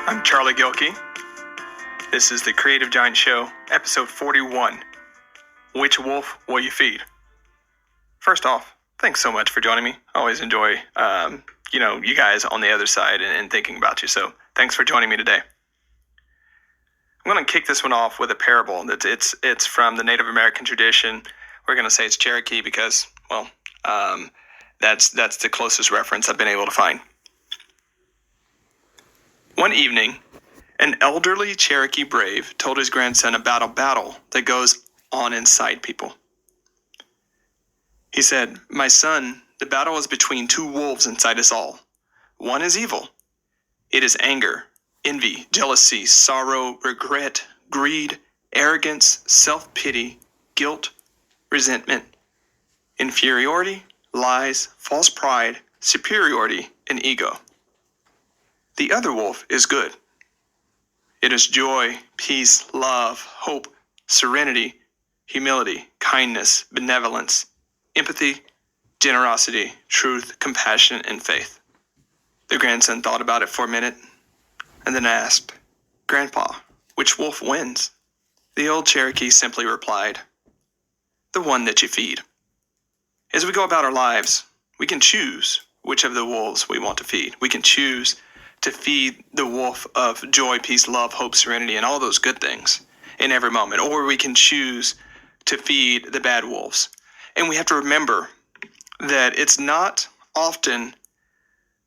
I'm Charlie Gilkey. This is the Creative Giant Show, episode 41. Which wolf will you feed? First off, thanks so much for joining me. I always enjoy, you guys on the other side and thinking about you. So thanks for joining me today. I'm going to kick this one off with a parable. It's from the Native American tradition. We're going to say it's Cherokee because, that's the closest reference I've been able to find. One evening, an elderly Cherokee brave told his grandson about a battle that goes on inside people. He said, "My son, the battle is between two wolves inside us all. One is evil. It is anger, envy, jealousy, sorrow, regret, greed, arrogance, self-pity, guilt, resentment, inferiority, lies, false pride, superiority, and ego. The other wolf is good. It is joy, peace, love, hope, serenity, humility, kindness, benevolence, empathy, generosity, truth, compassion, and faith." The grandson thought about it for a minute and then asked, "Grandpa, which wolf wins?" The old Cherokee simply replied, "The one that you feed." As we go about our lives, we can choose which of the wolves we want to feed. We can choose to feed the wolf of joy, peace, love, hope, serenity, and all those good things in every moment. Or we can choose to feed the bad wolves. And we have to remember that it's not often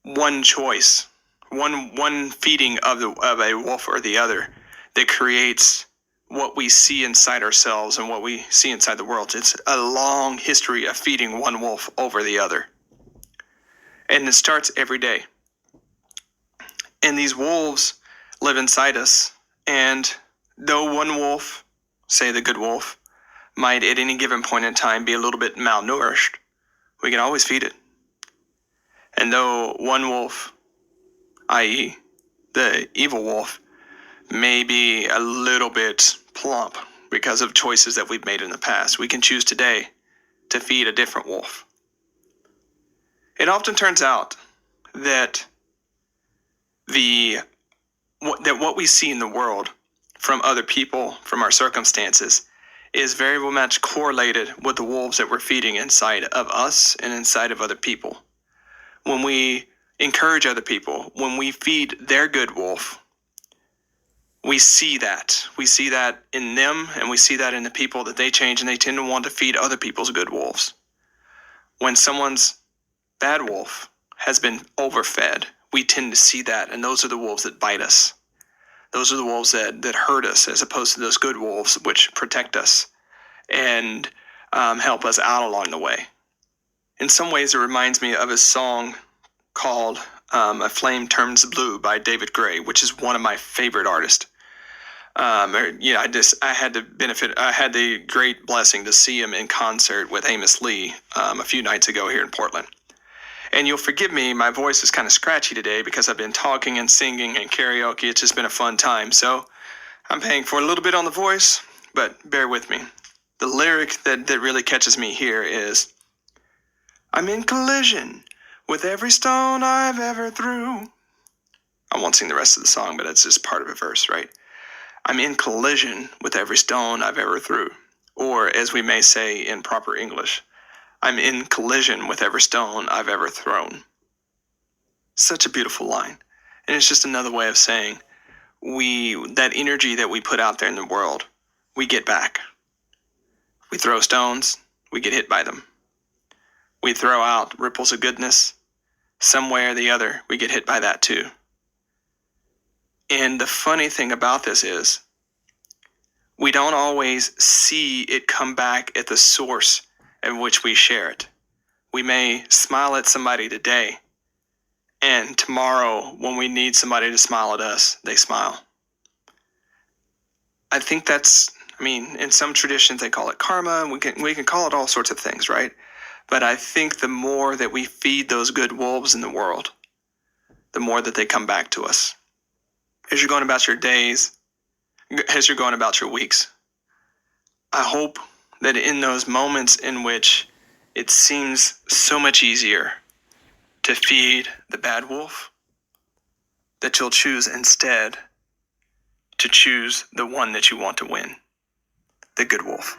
one choice, one feeding of a wolf or the other that creates what we see inside ourselves and what we see inside the world. It's a long history of feeding one wolf over the other. And it starts every day. And these wolves live inside us. And though one wolf, say the good wolf, might at any given point in time be a little bit malnourished, we can always feed it. And though one wolf, i.e. the evil wolf, may be a little bit plump because of choices that we've made in the past, we can choose today to feed a different wolf. It often turns out that what we see in the world from other people, from our circumstances, is very much correlated with the wolves that we're feeding inside of us and inside of other people. When we encourage other people, when we feed their good wolf, we see that. We see that in them, and we see that in the people that they change, and they tend to want to feed other people's good wolves. When someone's bad wolf has been overfed, we tend to see that, and those are the wolves that bite us. Those are the wolves that hurt us, as opposed to those good wolves which protect us and help us out along the way. In some ways, it reminds me of a song called "A Flame Turns Blue" by David Gray, which is one of my favorite artists. I had the great blessing to see him in concert with Amos Lee a few nights ago here in Portland. And you'll forgive me, my voice is kind of scratchy today because I've been talking and singing and karaoke. It's just been a fun time. So I'm paying for a little bit on the voice, but bear with me. The lyric that really catches me here is, "I'm in collision with every stone I've ever threw." I won't sing the rest of the song, but it's just part of a verse, right? "I'm in collision with every stone I've ever threw." Or as we may say in proper English, "I'm in collision with every stone I've ever thrown." Such a beautiful line. And it's just another way of saying that energy that we put out there in the world, we get back. We throw stones, we get hit by them. We throw out ripples of goodness, some way or the other, we get hit by that too. And the funny thing about this is, we don't always see it come back at the source in which we share it. We may smile at somebody today, and tomorrow when we need somebody to smile at us, they smile. I think in some traditions they call it karma, and we can call it all sorts of things, right? But I think the more that we feed those good wolves in the world, the more that they come back to us. As you're going about your days, as you're going about your weeks, I hope that in those moments in which it seems so much easier to feed the bad wolf, that you'll choose instead to choose the one that you want to win, the good wolf.